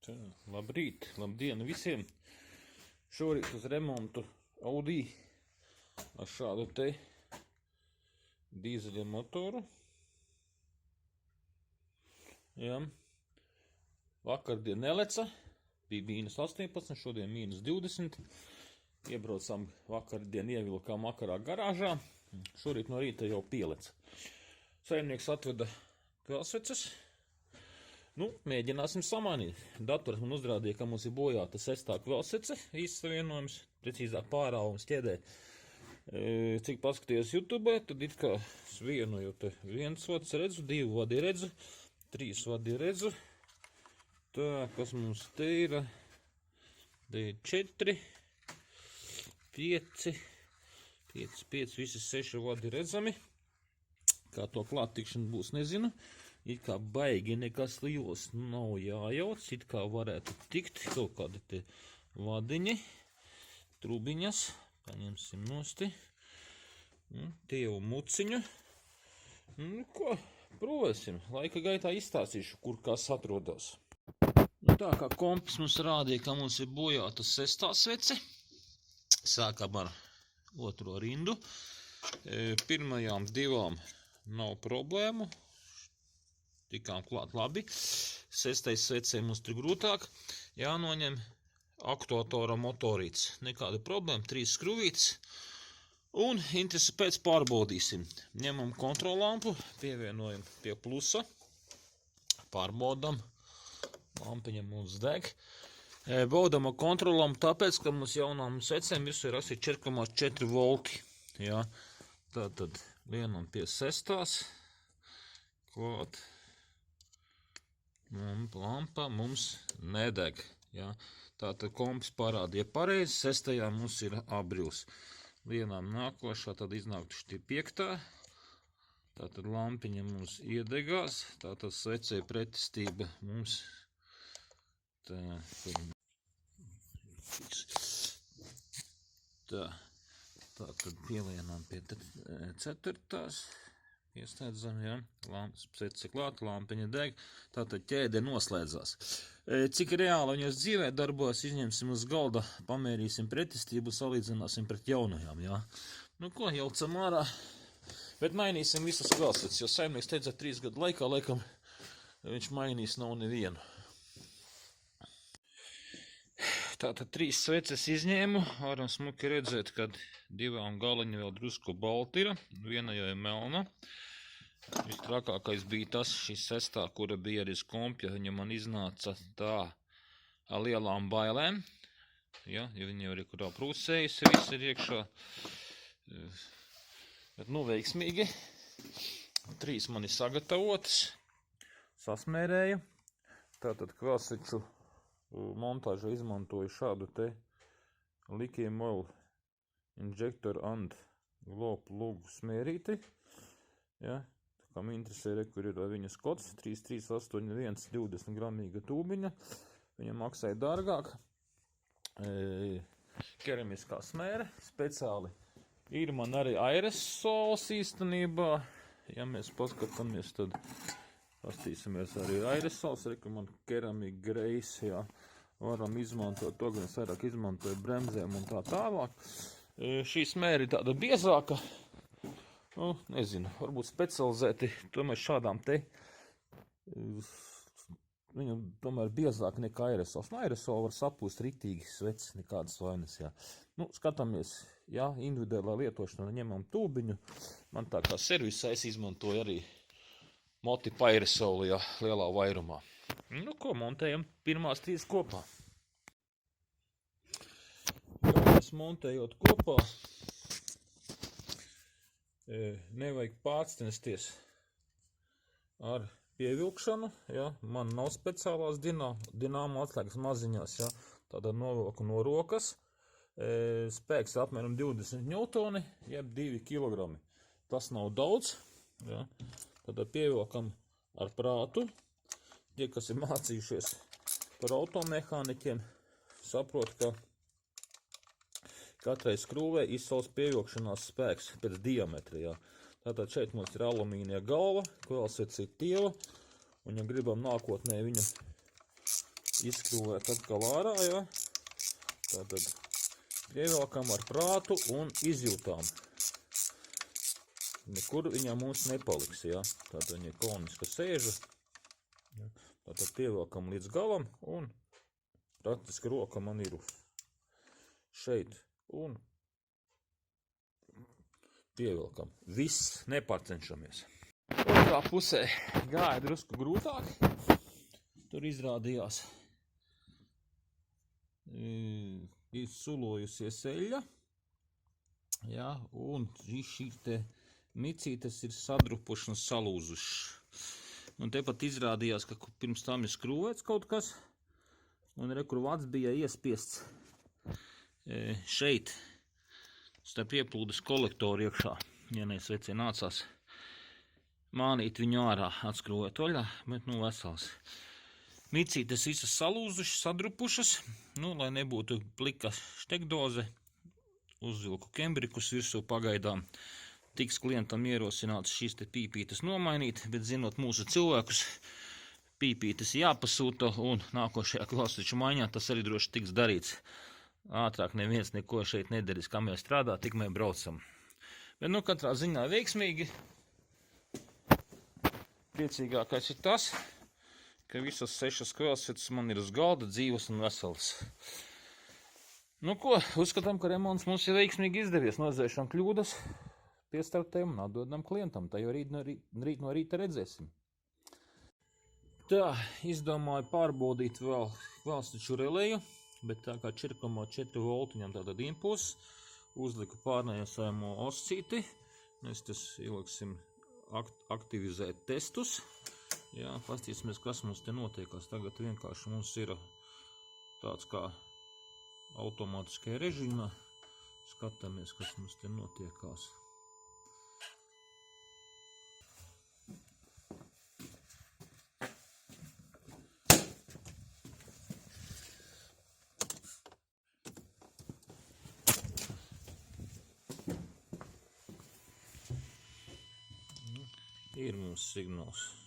Tā, labrīt, labdien visiem! Šorīt uz remontu Audi ar šādu te dīzeļa motoru. Jā. Vakardien neleca, bija -18, šodien -20. Iebraucām vakardien, ievilkām vakarā garāžā. Šorīt no rīta jau pieleca. Saimnieks atveda kvēlsveces. Mēģināsim samainīt. Dators man uzrādīja, ka mums ir bojāta 6. kvēlsvece, izsavienojums, precīzāk pārāvums ķēdē. Cik paskatījos YouTube, tad it kā vienu jau te viens vads redzu, 2 vadi redzu, 3 vadi redzu. Tā, kas mums te ir? Te ir 4, 5, visi 6 vadi redzami. Kā to klāt tikšana būs, nezinu. It kā baigi nekas liels nav jājauc, it kā varētu tikt kaut kādi te vadiņi, trubiņas, paņemsim nosti, te jau muciņu. Ko, provēsim, laika gaitā izstāstīšu, kur kas atrodas. Tā kā kompis mums rādīja, ka mums ir bojāta 6. svece, sākam ar 2. rindu. Pirmajām 2 nav problēmu. Tikām klāt labi. 6. svecē mums tur grūtāk. Jānoņem aktuatora motorīts. Nekāda problēma, 3 skruvītes. Un interesi pēc pārbaudīsim. Ņemam kontrollampu, pievienojam pie plusa. Pārbaudam. Lampiņa mums deg. Baudam ar kontrollampu tāpēc, ka mums jaunām svecēm virsū ir 4,4 volti. Jā. Tātad vienam pie 6. Klāt. Lampa mums nedeg. Ja? Tātad kompis parādīja pareizi, 6. mums ir abrils. Lienām nākošā, tad iznāktu šī 5. Tātad lampiņa mums iedegās, tātad svecē pretestība mums tātad pielienām pie 4. Iesniedzam, ja, svece klāt, lampiņa deg, tātad ķēde noslēdzās. Cik reāli viņas dzīvē darbojas, izņemsim uz galda, pamērīsim pretestību, salīdzināsim pret jaunajām, jā. Ko, jaucam ārā, bet mainīsim visas kvēlsveces, jo saimnieks teica 3 gadu laikā, laikam, viņš mainīs nav nevienu. Tātad 3 sveces izņēmu, varam smuki redzēt, kad 2 galiņi vēl drusku balti ir, viena jau ir melna. Vistrakākais bija tas, šī 6. kura bija arī kompja, viņa man iznāca tā ar lielām bailēm. Ja, jo viņa jau ir kurā prūsējusi, viss ir iekšā. Bet veiksmīgi. 3 man ir sagatavotas. Sasmērēju. Tātad kvēlsveču montāžu izmantoju šādu te Lithium oil injector and glow plug smērīti. Ja. Kam interesē, kur ir viņas kods, 3381 20 gramīga tūbiņa. Viņa maksāja dārgāk. Keramiskā smēre, speciāli. Ir man arī aerosols īstenībā. Ja mēs paskatāmies, tad pastīsimies arī aerosols. Reku man keramika greis, jā. Varam izmantot to, gan es vairāk izmantoju bremzēm un tā tālāk. Šī smēre ir tāda biezāka. Nezinu, varbūt specializēti, tomēr šādām te, viņu tomēr biezāk nekā aerosols. Aerosolu var sapūst ritīgi sveces, nekādas vainas, jā. Skatāmies, jā, individuālā lietošanā ņemam tūbiņu. Man tā kā servisā es izmantoju arī motipu aerosolu, jā, lielā vairumā. Ko, montējam pirmās 3 kopā. Ja mēs montējot kopā, nevajag pārcensties ar pievilkšanu, ja, man nav speciālās dināmo atslēgas maziņās, ja, tāda novilku no rokas, spēks apmēram 20 ņūtoni, jeb 2 kilogrami. Tas nav daudz, ja, tad pievilkam ar prātu. Tie, kas ir mācījušies par automehāniķiem, saprot, ka katrai skrūvē ir savs pievilkšanās spēks pēc diametra. Jā. Tātad šeit mums ir alumīnija galva, kvēlsvece ir tieva, un ja gribam nākotnē viņu izskrūvēt atkal ārā, ja? Tātad pievelkam ar prātu un izjūtām. Nekur viņā mums nepaliks, ja? Tātad viņa ir koniska sēža. Tātad pievelkam līdz galam un praktiski roka man ir šeit un pievelkam. Viss, nepārcenšamies. Otrā pusē gāja drusku grūtāk. Tur izrādījās sulojusies eļļa. Ja, un šī te micītes ir sadrupuši un salūzuši. Un tepat izrādījās, ka pirms tam ir skrūvēts kaut kas. Un kur vats bija iespiests šeit, starp ieplūdes kolektoru iekšā. Vienais vecī nācās mānīt viņu ārā, atskrūvēt vaļā, bet vesels. Micītes visas salūzušas, sadrupušas, lai nebūtu plika štekdoze, uzvilku kembrikus virsū pagaidām. Tiks klientam ierosināts šīs te pīpītes nomainīt, bet zinot mūsu cilvēkus, pīpītes jāpasūta un nākošajā klasiču maiņā tas arī droši tiks darīts. Ātrāk neviens neko šeit nedarīs, kā mēs strādā, tik mēs braucam. Bet katrā ziņā veiksmīgi. Priecīgākais ir tas, ka visas 6 kvēlsvietas man ir uz galda, dzīvas un veselas. Uzskatām, ka remonts mums ir veiksmīgi izdevies, nozēšam kļūdas, piestartējam un atdodam klientam. Tā jau rīt no rīta redzēsim. Tā, izdomāju pārbaudīt vēl kvēlsveču relēju, bet tā kā 4,4 voltiņam tātad impulss, uzliku pārnēsājumu oscīti. Mēs tas ieliksim aktivizēt testus. Jā, pastīsimies, kas mums te notiekās. Tagad vienkārši mums ir tāds kā automātiskajā režīmā. Skatāmies, kas mums te notiekās. Ir mums signāls.